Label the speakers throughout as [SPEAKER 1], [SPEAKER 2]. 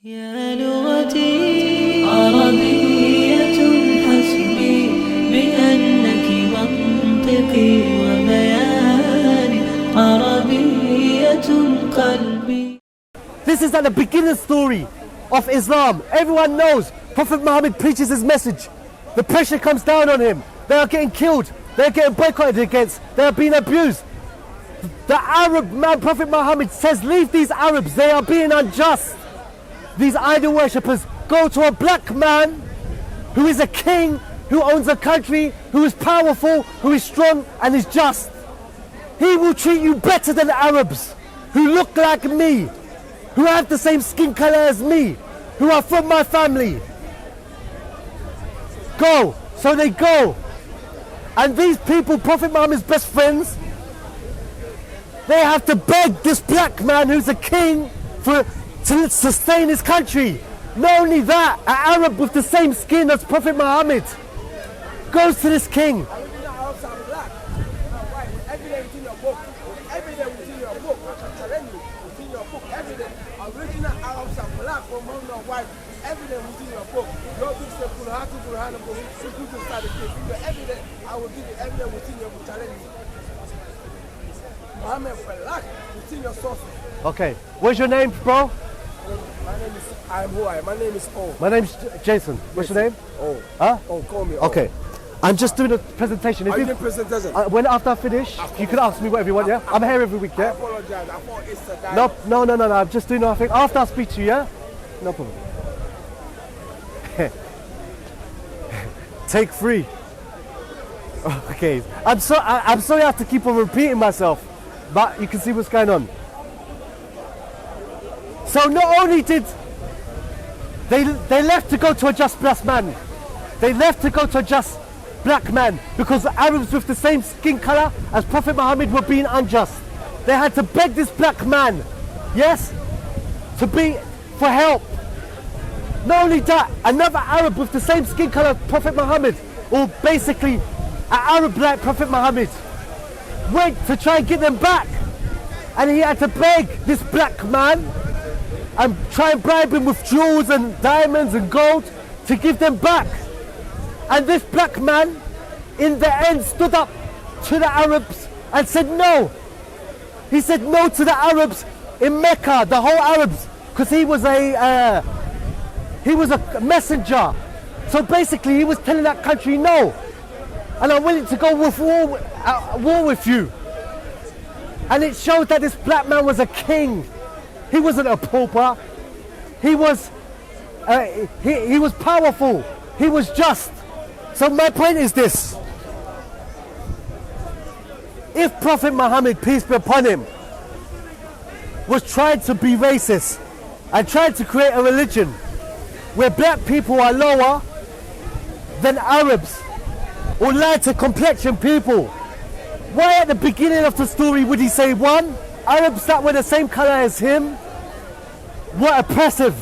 [SPEAKER 1] يا لغتي عربية حسبي بأنك منطقي وبياني عربية قلبي.
[SPEAKER 2] This is at the beginning story of Islam. Everyone knows Prophet Muhammad preaches his message. The pressure comes down on him. They are getting killed. They are getting boycotted against. They are being abused. The Arab man, Prophet Muhammad, says, leave these Arabs. They are being unjust. These idol worshippers. Go to a black man who is a king, who owns a country, who is powerful, who is strong and is just. He will treat you better than the Arabs who look like me, who have the same skin color as me, who are from my family. Go. So they go. And these people, Prophet Muhammad's best friends, they have to beg this black man who's a king to sustain his country. Not only that, an Arab with the same skin as Prophet Muhammad goes to this king. Okay, what's your name, bro?
[SPEAKER 3] My name is O.
[SPEAKER 2] My name's Jason. What's your name?
[SPEAKER 3] O.
[SPEAKER 2] Huh?
[SPEAKER 3] O, call me O.
[SPEAKER 2] Okay. I'm just doing a presentation.
[SPEAKER 3] Are you doing presentation?
[SPEAKER 2] When after I finish, you can ask me whatever you want, yeah? I'm here every week,
[SPEAKER 3] I
[SPEAKER 2] yeah?
[SPEAKER 3] apologize. I thought it's a guy.
[SPEAKER 2] No. I'm just doing nothing. After I speak to you, yeah? No problem. Take 3. Okay. I'm sorry I have to keep on repeating myself, but you can see what's going on. So not only did they left to go to a just black man, they left to go to a just black man because the Arabs with the same skin color as Prophet Muhammad were being unjust. They had to beg this black man, yes, for help. Not only that, another Arab with the same skin color as Prophet Muhammad, or basically an Arab like Prophet Muhammad, went to try and get them back. And he had to beg this black man and try and bribe him with jewels and diamonds and gold to give them back. And this black man, in the end, stood up to the Arabs and said no. He said no to the Arabs in Mecca, the whole Arabs, because he was a messenger. So basically, he was telling that country no, and I'm willing to go with war with you. And it showed that this black man was a king. He wasn't a pauper. He was powerful. He was just. So my point is this: if Prophet Muhammad, peace be upon him, was trying to be racist and trying to create a religion where black people are lower than Arabs or lighter complexion people, why at the beginning of the story would he say, one, Arabs that were the same color as him were oppressive,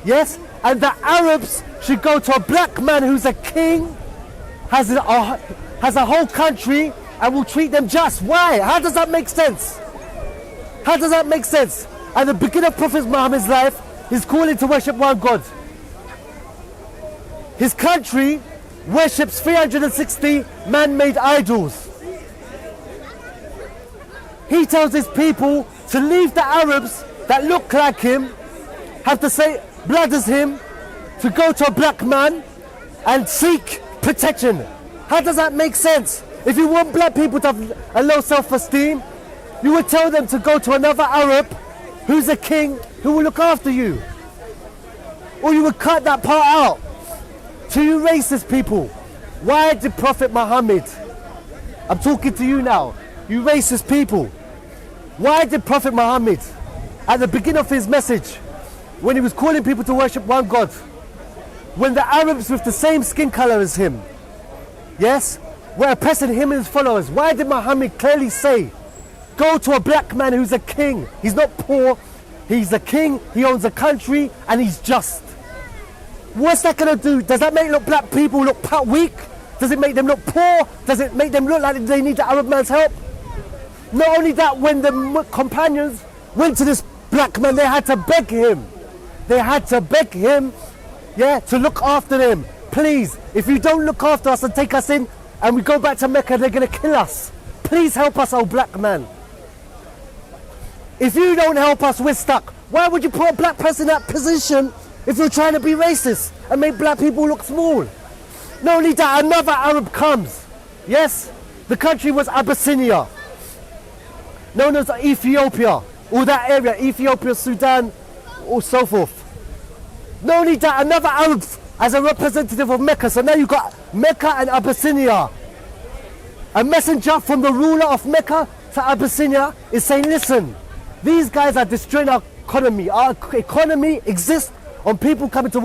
[SPEAKER 2] yes? And the Arabs should go to a black man who's a king, has a whole country, and will treat them just. Why? How does that make sense? How does that make sense? At the beginning of Prophet Muhammad's life, he's calling to worship one God. His country worships 360 man-made idols. He tells his people to leave the Arabs that look like him, have the same blood as him, to go to a black man and seek protection. How does that make sense? If you want black people to have a low self-esteem, you would tell them to go to another Arab who's a king who will look after you. Or you would cut that part out. To you racist people, why did Prophet Muhammad, I'm talking to you now, you racist people, why did Prophet Muhammad, at the beginning of his message, when he was calling people to worship one God, when the Arabs with the same skin color as him, yes, were oppressing him and his followers, why did Muhammad clearly say, go to a black man who's a king? He's not poor, he's a king, he owns a country, and he's just. What's that going to do? Does that make black people look weak? Does it make them look poor? Does it make them look like they need the Arab man's help? Not only that, when the companions went to this black man, they had to beg him they had to beg him, yeah, to look after them. Please, if you don't look after us and take us in and we go back to Mecca, they're going to kill us. Please help us, oh black man. If you don't help us, we're stuck. Why would you put a black person in that position if you're trying to be racist and make black people look small? Not only that, another Arab comes. Yes, the country was Abyssinia, known as Ethiopia, or that area, Ethiopia, Sudan, or so forth. Not only that, another Arab as a representative of Mecca. So now you've got Mecca and Abyssinia. A messenger from the ruler of Mecca to Abyssinia is saying, listen, these guys are destroying our economy. Our economy exists on people coming to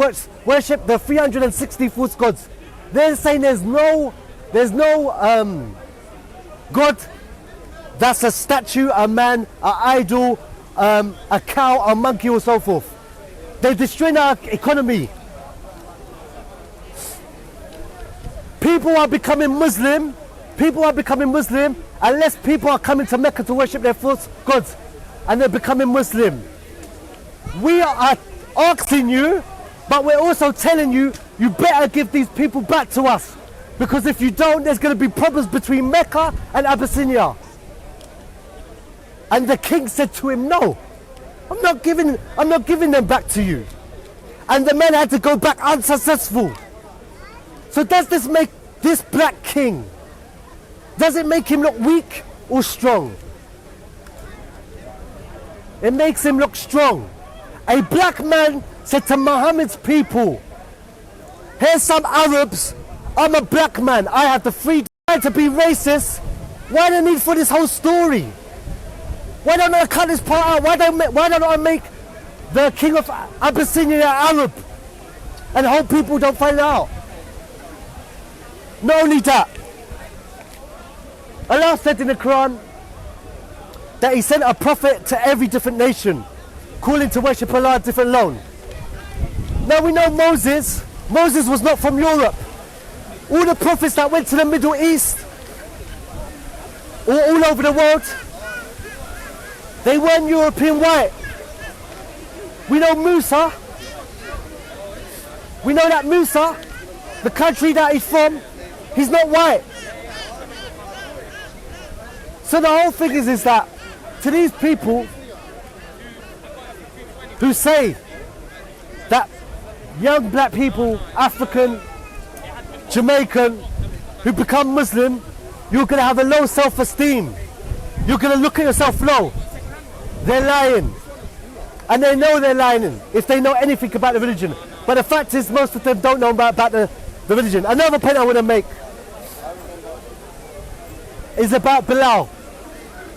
[SPEAKER 2] worship the 360 false gods. They're saying there's no God that's a statue, a man, an idol, a cow, a monkey, or so forth. They're destroying our economy. People are becoming Muslim. People are becoming Muslim unless people are coming to Mecca to worship their false gods, and they're becoming Muslim. We are asking you, but we're also telling you, you better give these people back to us, because if you don't, there's going to be problems between Mecca and Abyssinia. And the king said to him, no, I'm not giving them back to you. And the men had to go back unsuccessful. So does this make this black king, does it make him look weak or strong? It makes him look strong. A black man said to Muhammad's people, here's some Arabs, I'm a black man, I have the freedom to be racist. Why the need for this whole story? Why don't I cut this part out? Why don't I make the king of Abyssinia Arab and hope people don't find out? Not only that, Allah said in the Quran that he sent a prophet to every different nation, calling to worship Allah different alone. Now we know Moses was not from Europe. All the prophets that went to the Middle East or all over the world, they weren't European white. We know Musa. We know that Musa, the country that he's from, he's not white. So the whole thing is that to these people who say that young black people, African, Jamaican, who become Muslim, you're going to have a low self-esteem. You're going to look at yourself low. They're lying. And they know they're lying if they know anything about the religion. But the fact is, most of them don't know about the religion. Another point I want to make is about Bilal.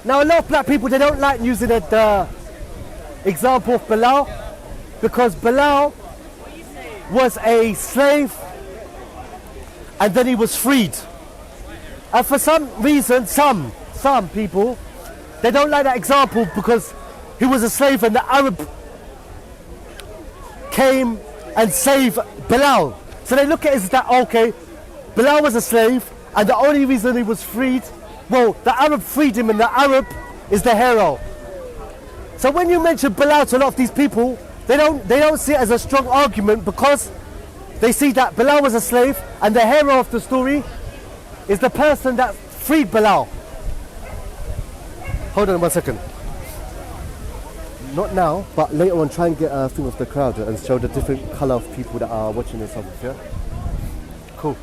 [SPEAKER 2] Now a lot of black people, they don't like using the example of Bilal, because Bilal was a slave and then he was freed. And for some reason, some people, they don't like that example because he was a slave and the Arab came and saved Bilal. So they look at it as that, okay, Bilal was a slave and the only reason he was freed, well, the Arab freed him and the Arab is the hero. So when you mention Bilal to a lot of these people, they don't see it as a strong argument, because they see that Bilal was a slave and the hero of the story is the person that freed Bilal. Hold on 1 second. Not now, but later on try and get a thing of the crowd and show the different colour of people that are watching this over here. Cool.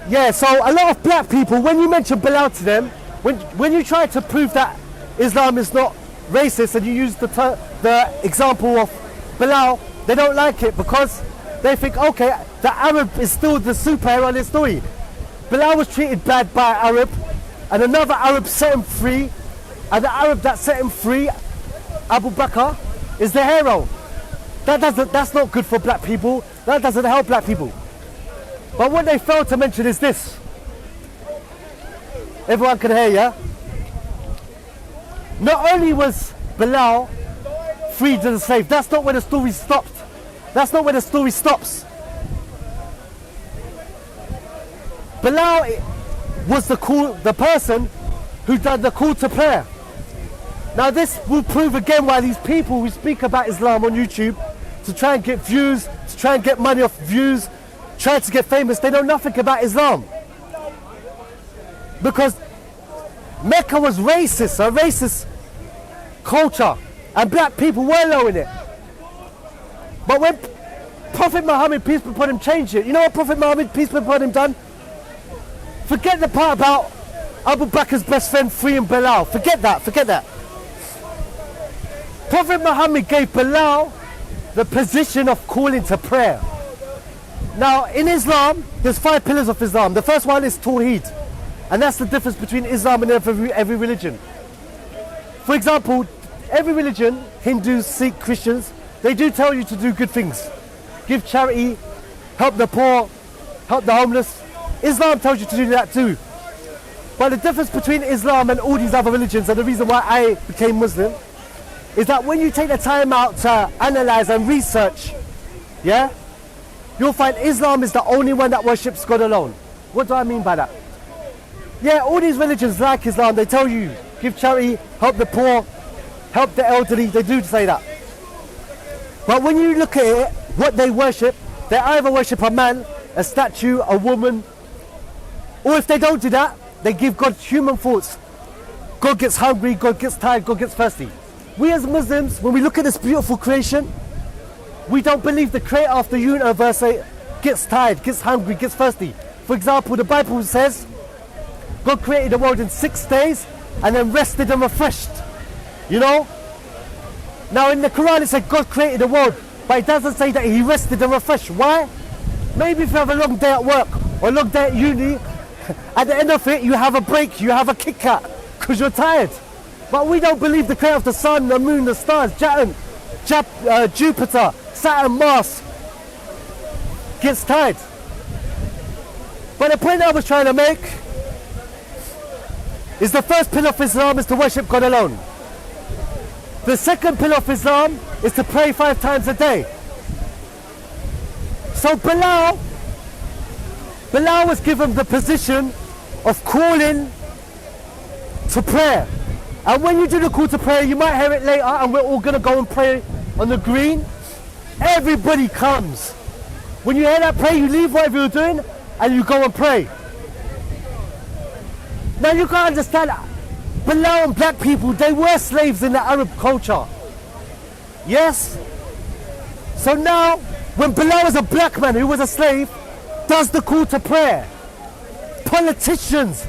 [SPEAKER 2] Yeah, so a lot of black people, when you mention Bilal to them, when you try to prove that Islam is not racist and you use the example of Bilal, they don't like it because they think, okay, the Arab is still the superhero in this story. Bilal was treated bad by an Arab and another Arab set him free, and the Arab that set him free, Abu Bakr, is the hero. That's not good for black people. That doesn't help black people. But what they fail to mention is this. Everyone can hear, yeah? Not only was Bilal freed as a slave, that's not where the story stopped. That's not where the story stops. Bilal was the person who done the call to prayer. Now this will prove again why these people who speak about Islam on YouTube to try and get views, to try and get money off views, try to get famous, they know nothing about Islam. Because Mecca was racist, a racist culture, and black people were low in it. But when Prophet Muhammad, peace be upon him, changed it, you know what Prophet Muhammad, peace be upon him, done? Forget the part about Abu Bakr's best friend freeing Bilal. Forget that, forget that. Prophet Muhammad gave Bilal the position of calling to prayer. Now in Islam, there's 5 pillars of Islam. The first one is Tawheed, and that's the difference between Islam and every religion. For example, every religion, Hindus, Sikh, Christians, they do tell you to do good things. Give charity, help the poor, help the homeless. Islam tells you to do that too. But the difference between Islam and all these other religions, and the reason why I became Muslim, is that when you take the time out to analyze and research, yeah, you'll find Islam is the only one that worships God alone. What do I mean by that? Yeah, all these religions like Islam, they tell you, give charity, help the poor, help the elderly, they do say that. But when you look at it, what they worship, they either worship a man, a statue, a woman, or if they don't do that, they give God human thoughts. God gets hungry, God gets tired, God gets thirsty. We as Muslims, when we look at this beautiful creation, we don't believe the creator of the universe gets tired, gets hungry, gets thirsty. For example, the Bible says God created the world in 6 days and then rested and refreshed. You know? Now in the Quran it said God created the world, but it doesn't say that he rested and refreshed. Why? Maybe if you have a long day at work or a long day at uni, at the end of it you have a break, you have a Kit Kat, because you're tired. But we don't believe the creator of the sun, the moon, the stars, Jupiter, Saturn, Mars gets tired. But the point I was trying to make is the first pillar of Islam is to worship God alone. The second pillar of Islam is to pray 5 times a day. So Bilal was given the position of calling to prayer. And when you do the call to prayer, you might hear it later, and we're all going to go and pray on the green. Everybody comes. When you hear that prayer, you leave whatever you're doing and you go and pray. Now you can understand, Bilal and black people, they were slaves in the Arab culture. Yes? So now, when Bilal was a black man who was a slave, does the call to prayer, politicians,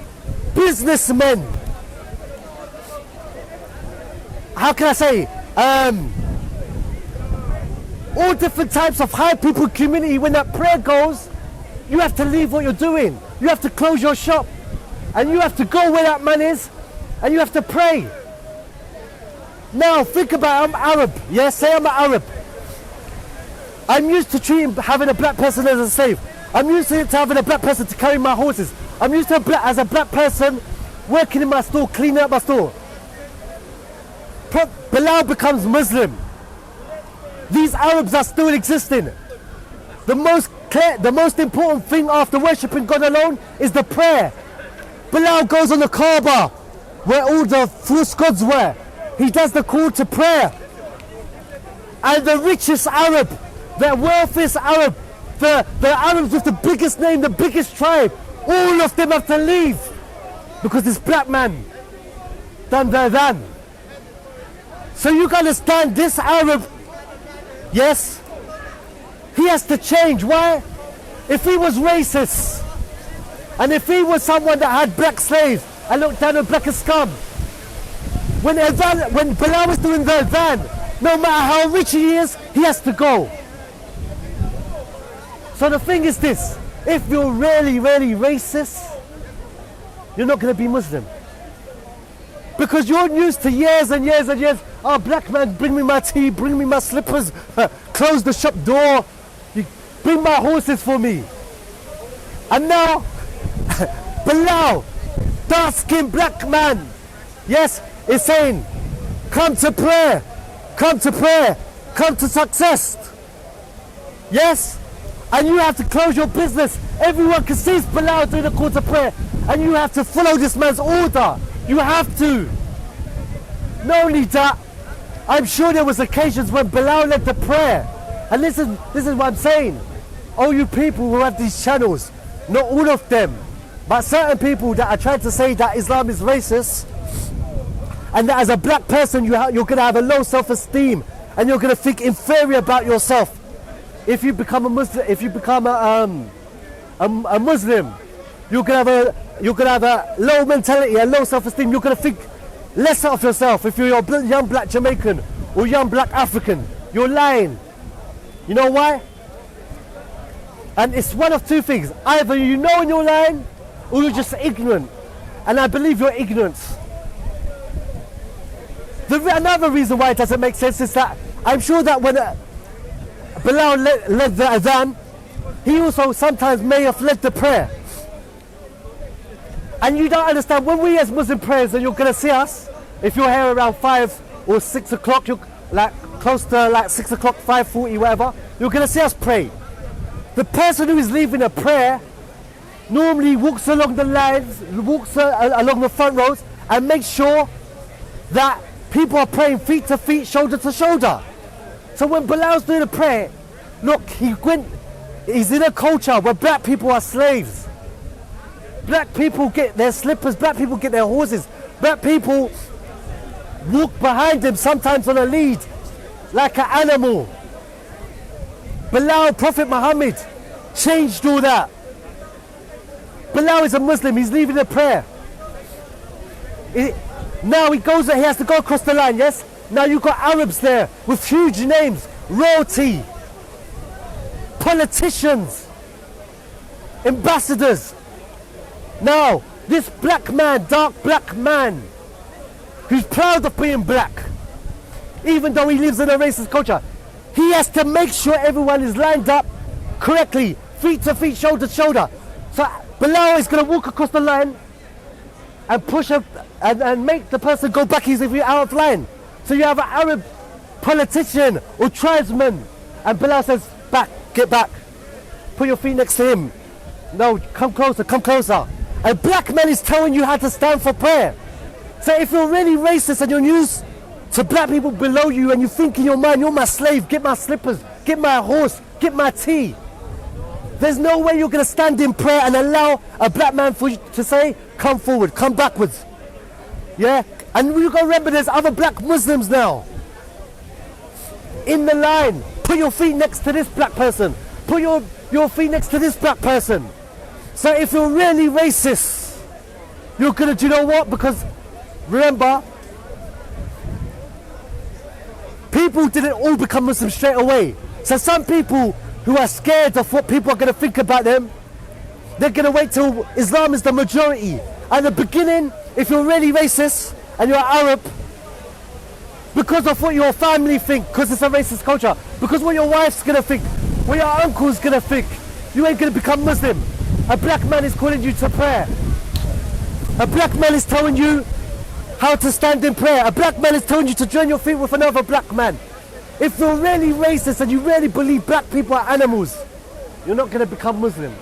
[SPEAKER 2] businessmen, how can I say, all different types of high people community, when that prayer goes, you have to leave what you're doing. You have to close your shop and you have to go where that man is and you have to pray. Now think about it, I'm Arab. Yes, say I'm an Arab. I'm used to having a black person as a slave. I'm used to having a black person to carry my horses. I'm used to as a black person working in my store, cleaning up my store. Bilal becomes Muslim. These Arabs are still existing. The most important thing after worshipping God alone is the prayer. Bilal goes on the Kaaba, where all the false gods were. He does the call to prayer. And the richest Arab, the wealthiest Arab, the Arabs with the biggest name, the biggest tribe, all of them have to leave because this black man done their done. So you can understand this Arab, yes, he has to change. Why? If he was racist, and if he was someone that had black slaves and looked down on black as scum, when Bilal was doing the adhan, no matter how rich he is, he has to go. So the thing is this, if you're really, really racist, you're not going to be Muslim. Because you're used to years and years and years, oh, black man, bring me my tea, bring me my slippers, close the shop door, you bring my horses for me. And now, Bilal, dark-skinned black man, yes, is saying, come to prayer, come to prayer, come to success. Yes? And you have to close your business. Everyone can see Bilal doing the call to prayer. And you have to follow this man's order. You have to. Not only that, I'm sure there was occasions when Bilal led the prayer. And this is what I'm saying. All you people who have these channels, not all of them, but certain people that are trying to say that Islam is racist, and that as a black person you're going to have a low self-esteem, and you're going to think inferior about yourself. If you become a Muslim, a Muslim, you're going to have a low mentality, a low self-esteem. You're going to think lesser of yourself. If you're a young black Jamaican or young black African, you're lying. You know why? And it's one of two things. Either you know when you're lying, or you're just ignorant. And I believe you're ignorant. Another reason why it doesn't make sense is that I'm sure that when Bilal led the adhan, he also sometimes may have led the prayer. And you don't understand, when we as Muslim prayers, and you're going to see us, if you're here around 5 or 6 o'clock, you're like close to like 6 o'clock, 5:40, whatever, you're going to see us pray. The person who is leading a prayer normally walks along the lines, walks along the front rows, and makes sure that people are praying feet to feet, shoulder to shoulder. So when Bilal's doing a prayer, look, he's in a culture where black people are slaves. Black people get their slippers, black people get their horses, black people walk behind him, sometimes on a lead, like an animal. Bilal, Prophet Muhammad, changed all that. Bilal is a Muslim, he's leaving a prayer. Now he has to go across the line, yes? Now you've got Arabs there with huge names, royalty, politicians, ambassadors. Now, this black man, dark black man, who's proud of being black, even though he lives in a racist culture, he has to make sure everyone is lined up correctly, feet to feet, shoulder to shoulder. So Bilal is going to walk across the line and push up and make the person go back easily out of line. So you have an Arab politician or tribesman, and Bilal says, back, get back. Put your feet next to him. No, come closer, come closer. A black man is telling you how to stand for prayer. So if you're really racist and you're used to black people below you and you think in your mind, you're my slave, get my slippers, get my horse, get my tea. There's no way you're going to stand in prayer and allow a black man for you to say, come forward, come backwards. Yeah? And you've got to remember there's other black Muslims now. In the line, put your feet next to this black person. Put your feet next to this black person. So if you're really racist, you're going to, do you know what? Because remember, people didn't all become Muslims straight away. So some people who are scared of what people are going to think about them, they're going to wait till Islam is the majority. At the beginning, if you're really racist and you're Arab, because of what your family think, because it's a racist culture, because what your wife's going to think, what your uncle's going to think, you ain't going to become Muslim. A black man is calling you to prayer. A black man is telling you how to stand in prayer. A black man is telling you to join your feet with another black man. If you're really racist and you really believe black people are animals, you're not going to become Muslim.